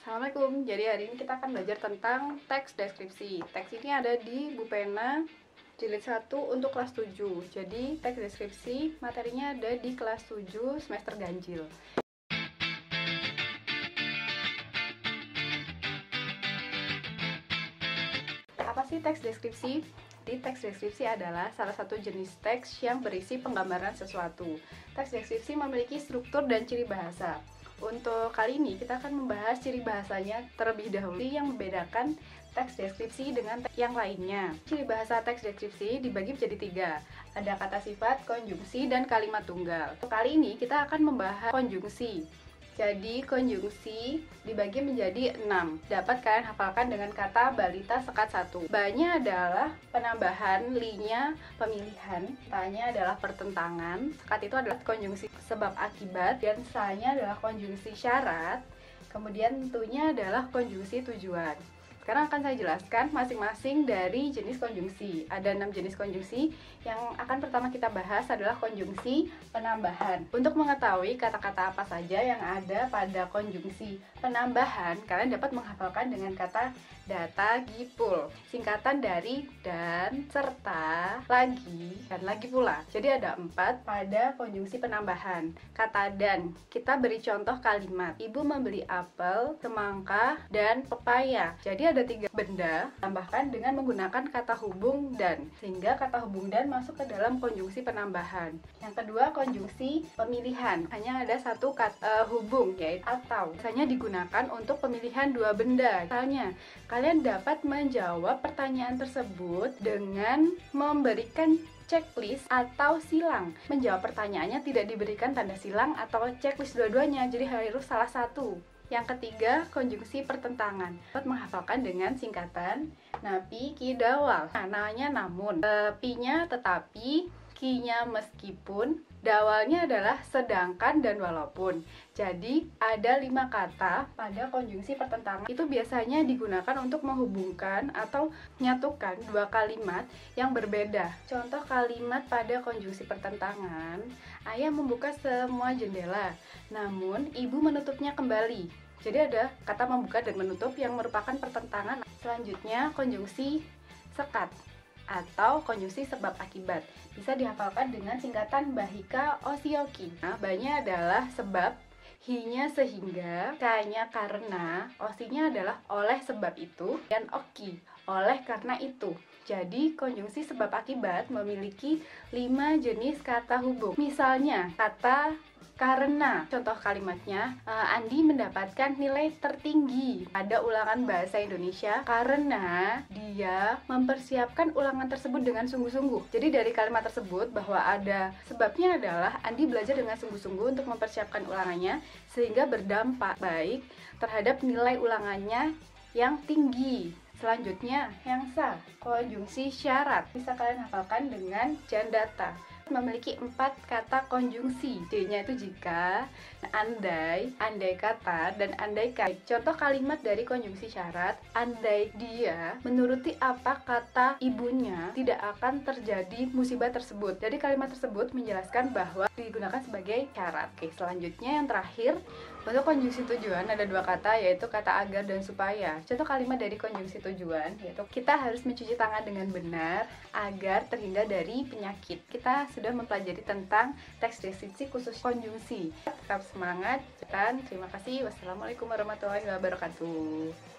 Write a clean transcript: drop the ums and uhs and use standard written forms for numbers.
Assalamualaikum. Jadi hari ini kita akan belajar tentang teks deskripsi. Teks ini ada di buku pena jilid 1 untuk kelas 7. Jadi teks deskripsi materinya ada di kelas 7 semester ganjil. Apa sih teks deskripsi? Di teks deskripsi adalah salah satu jenis teks yang berisi penggambaran sesuatu. Teks deskripsi memiliki struktur dan ciri bahasa. Untuk kali ini kita akan membahas ciri bahasanya terlebih dahulu yang membedakan teks deskripsi dengan teks yang lainnya. Ciri bahasa teks deskripsi dibagi menjadi 3. Ada kata sifat, konjungsi, dan kalimat tunggal. Untuk kali ini kita akan membahas konjungsi. Jadi konjungsi dibagi menjadi 6. Dapat kalian hafalkan dengan kata balita sekat 1. Ba-nya adalah penambahan, li-nya pemilihan, ta-nya adalah pertentangan, sekat itu adalah konjungsi sebab akibat, dan sa-nya adalah konjungsi syarat, kemudian tu-nya adalah konjungsi tujuan. Sekarang akan saya jelaskan masing-masing dari jenis konjungsi. Ada 6 jenis konjungsi. Yang akan pertama kita bahas adalah konjungsi penambahan. Untuk mengetahui kata-kata apa saja yang ada pada konjungsi penambahan, kalian dapat menghafalkan dengan kata data gipul, singkatan dari dan, serta, lagi, dan lagi pula. Jadi ada 4 pada konjungsi penambahan. Kata dan, kita beri contoh kalimat. Ibu membeli apel, semangka, dan pepaya. Jadi ada 3 benda, tambahkan dengan menggunakan kata hubung dan, sehingga kata hubung dan masuk ke dalam konjungsi penambahan. Yang kedua, konjungsi pemilihan. Hanya ada satu kata hubung, yaitu atau. Biasanya digunakan untuk pemilihan 2 benda. Misalnya, kalian dapat menjawab pertanyaan tersebut dengan memberikan checklist atau silang. Menjawab pertanyaannya tidak diberikan tanda silang atau checklist dua-duanya, jadi harus salah satu. Yang ketiga, konjungsi pertentangan. Dapat menghafalkan dengan singkatan napi, ki, dawal. Nah, namanya namun, pi-nya tetapi, ki-nya meskipun, dawalnya adalah sedangkan dan walaupun. Jadi ada 5 kata pada konjungsi pertentangan. Itu biasanya digunakan untuk menghubungkan atau menyatukan 2 kalimat yang berbeda. Contoh kalimat pada konjungsi pertentangan: ayah membuka semua jendela, namun ibu menutupnya kembali. Jadi ada kata membuka dan menutup yang merupakan pertentangan. Selanjutnya konjungsi sekat atau konjungsi sebab akibat. Bisa dihafalkan dengan singkatan bahika osioki. Nah, ba-nya adalah sebab, hi-nya sehingga, ka-nya karena, osi-nya adalah oleh sebab itu, dan oki oleh karena itu. Jadi konjungsi sebab akibat memiliki 5 jenis kata hubung. Misalnya kata karena, contoh kalimatnya, Andi mendapatkan nilai tertinggi pada ulangan bahasa Indonesia karena dia mempersiapkan ulangan tersebut dengan sungguh-sungguh. Jadi dari kalimat tersebut bahwa ada sebabnya adalah Andi belajar dengan sungguh-sungguh untuk mempersiapkan ulangannya sehingga berdampak baik terhadap nilai ulangannya yang tinggi. Selanjutnya, yang sa, konjungsi syarat. Bisa kalian hafalkan dengan jandata. Memiliki 4 kata konjungsi. D-nya itu jika, andai, andai kata, dan andaikan. Contoh kalimat dari konjungsi syarat: andai dia menuruti apa kata ibunya, tidak akan terjadi musibah tersebut. Jadi kalimat tersebut menjelaskan bahwa digunakan sebagai syarat. Oke, selanjutnya yang terakhir, untuk konjungsi tujuan ada 2 kata, yaitu kata agar dan supaya. Contoh kalimat dari konjungsi tujuan yaitu kita harus mencuci tangan dengan benar agar terhindar dari penyakit. Kita sudah mempelajari tentang teks deskripsi khusus konjungsi. Tetap semangat dan terima kasih. Wassalamualaikum warahmatullahi wabarakatuh.